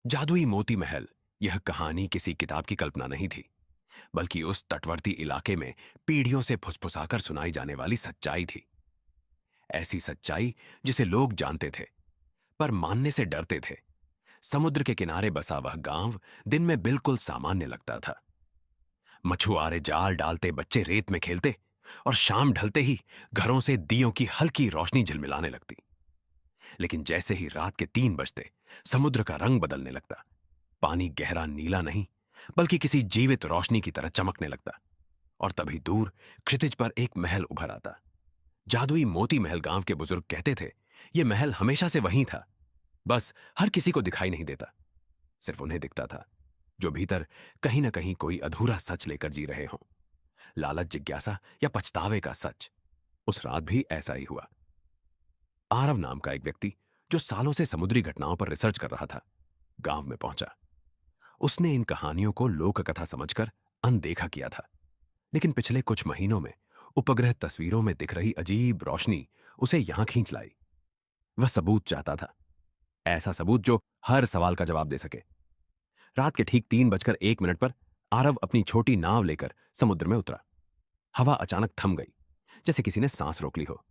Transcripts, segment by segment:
जादुई मोती महल यह कहानी किसी किताब की कल्पना नहीं थी, बल्कि उस तटवर्ती इलाके में पीढ़ियों से फुसफुसाकर सुनाई जाने वाली सच्चाई थी। ऐसी सच्चाई जिसे लोग जानते थे, पर मानने से डरते थे। समुद्र के किनारे बसा वह गांव दिन में बिल्कुल सामान्य लगता था। मछुआरे जाल डालते, बच्चे रेत में खेलते, और शाम ढलते ही घरों से दियों की हल्की रोशनी झिलमिलाने लगती। लेकिन जैसे ही रात के 3 बजते, समुद्र का रंग बदलने लगता। पानी गहरा नीला नहीं, बल्कि किसी जीवित रोशनी की तरह चमकने लगता। और तभी दूर क्षितिज पर एक महल उभर आता। जादुई मोती महल। गांव के बुजुर्ग कहते थे, यह महल हमेशा से वहीं था, बस हर किसी को दिखाई नहीं देता। सिर्फ उन्हें दिखता था, जो भीतर कहीं ना कहीं कोई अधूरा सच लेकर जी रहे हों। लालच, जिज्ञासा या पछतावे का सच। उस रात भी ऐसा ही हुआ। आरव नाम का एक व्यक्ति, जो सालों से समुद्री घटनाओं पर रिसर्च कर रहा था, गांव में पहुंचा। उसने इन कहानियों को लोक कथा समझकर अनदेखा किया था, लेकिन पिछले कुछ महीनों में उपग्रह तस्वीरों में दिख रही अजीब रोशनी उसे यहां खींच लाई। वह सबूत चाहता था, ऐसा सबूत जो हर सवाल का जवाब दे सके। रात के ठीक 3:01 पर आरव अपनी छोटी नाव लेकर समुद्र में उतरा। हवा अचानक थम गई, जैसे किसी ने सांस रोक ली हो।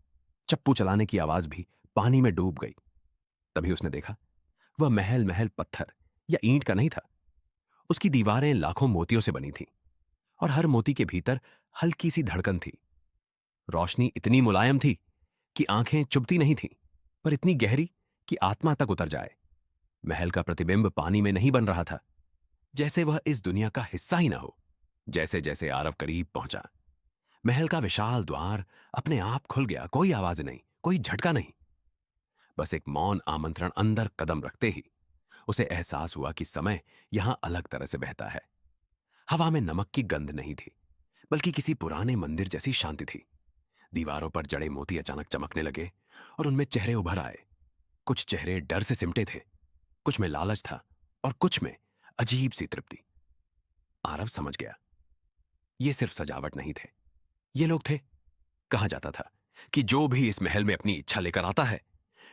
चप्पू चलाने की आवाज भी पानी में डूब गई। तभी उसने देखा, वह महल महल पत्थर या ईंट का नहीं था। उसकी दीवारें लाखों मोतियों से बनी थीं, और हर मोती के भीतर हल्की सी धड़कन थी। रोशनी इतनी मुलायम थी कि आंखें चुभती नहीं थीं, पर इतनी गहरी कि आत्मा तक उतर जाए। महल का प्रतिबिंब पानी में नहीं बन रहा था, जैसे वह इस दुनिया का हिस्सा ही ना हो। जैसे जैसे आरव करीब पहुंचा, महल का विशाल द्वार अपने आप खुल गया। कोई आवाज नहीं, कोई झटका नहीं, बस एक मौन आमंत्रण। अंदर कदम रखते ही उसे एहसास हुआ कि समय यहां अलग तरह से बहता है। हवा में नमक की गंध नहीं थी, बल्कि किसी पुराने मंदिर जैसी शांति थी। दीवारों पर जड़े मोती अचानक चमकने लगे, और उनमें चेहरे उभर आए। कुछ चेहरे डर से सिमटे थे, कुछ में लालच था, और कुछ में अजीब सी तृप्ति। आरव समझ गया, ये सिर्फ सजावट नहीं थे, ये लोग थे। कहा जाता था कि जो भी इस महल में अपनी इच्छा लेकर आता है,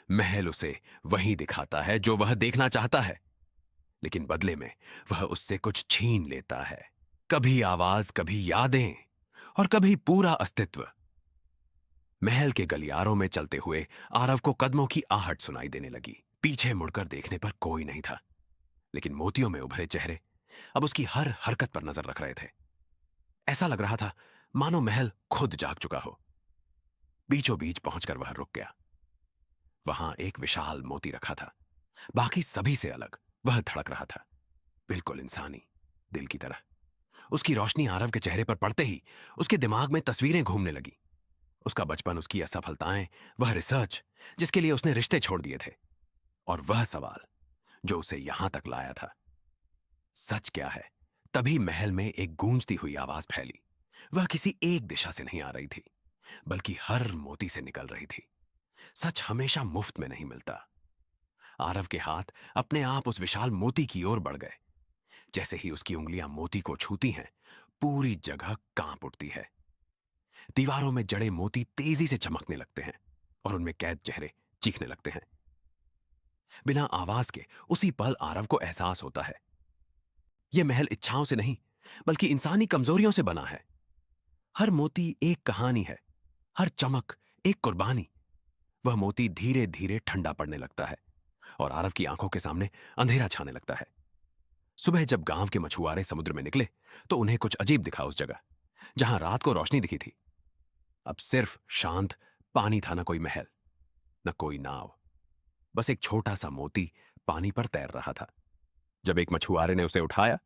महल उसे वही दिखाता है जो वह देखना चाहता है। लेकिन बदले में वह उससे कुछ छीन लेता है। कभी आवाज, कभी यादें, और कभी पूरा अस्तित्व। महल के गलियारों में चलते हुए आरव को कदमों की आहट सुनाई देने लगी। पीछे मुड़कर देखने पर कोई नहीं था, लेकिन मोतियों में उभरे चेहरे अब उसकी हर हरकत पर नजर रख रहे थे। ऐसा लग रहा था मानो महल खुद जाग चुका हो। बीचों बीच पहुंचकर वह रुक गया। वहां एक विशाल मोती रखा था, बाकी सभी से अलग। वह धड़क रहा था, बिल्कुल इंसानी, दिल की तरह। उसकी रोशनी आरव के चेहरे पर पड़ते ही उसके दिमाग में तस्वीरें घूमने लगी। उसका बचपन, उसकी असफलताएं, वह रिसर्च जिसके लिए उसने रिश्ते छोड़ दिए थे, और वह सवाल जो उसे यहां तक लाया था, सच क्या है। तभी महल में एक गूंजती हुई आवाज फैली। वह किसी एक दिशा से नहीं आ रही थी, बल्कि हर मोती से निकल रही थी। सच हमेशा मुफ्त में नहीं मिलता। आरव के हाथ अपने आप उस विशाल मोती की ओर बढ़ गए। जैसे ही उसकी उंगलियां मोती को छूती हैं, पूरी जगह कांप उठती है। दीवारों में जड़े मोती तेजी से चमकने लगते हैं, और उनमें कैद चेहरे चीखने लगते हैं। बिना आवाज के उसी पल आरव को एहसास होता है, यह महल इच्छाओं से नहीं, बल्कि इंसानी कमजोरियों से बना है। हर मोती एक कहानी है, हर चमक एक कुर्बानी। वह मोती धीरे धीरे ठंडा पड़ने लगता है, और आरव की आंखों के सामने अंधेरा छाने लगता है। सुबह जब गांव के मछुआरे समुद्र में निकले, तो उन्हें कुछ अजीब दिखा। उस जगह जहां रात को रोशनी दिखी थी, अब सिर्फ शांत पानी था। न कोई महल, न कोई नाव, बस एक छोटा सा मोती पानी पर तैर रहा था। जब एक मछुआरे ने उसे उठाया,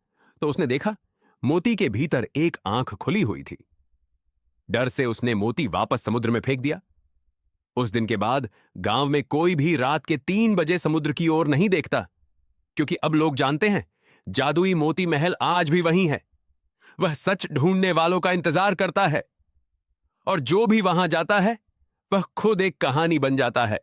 तो उसने देखा मोती के भीतर एक आंख खुली हुई थी। डर से उसने मोती वापस समुद्र में फेंक दिया। उस दिन के बाद गांव में कोई भी रात के 3 बजे समुद्र की ओर नहीं देखता, क्योंकि अब लोग जानते हैं, जादुई मोती महल आज भी वहीं है। वह सच ढूंढने वालों का इंतजार करता है, और जो भी वहां जाता है, वह खुद एक कहानी बन जाता है।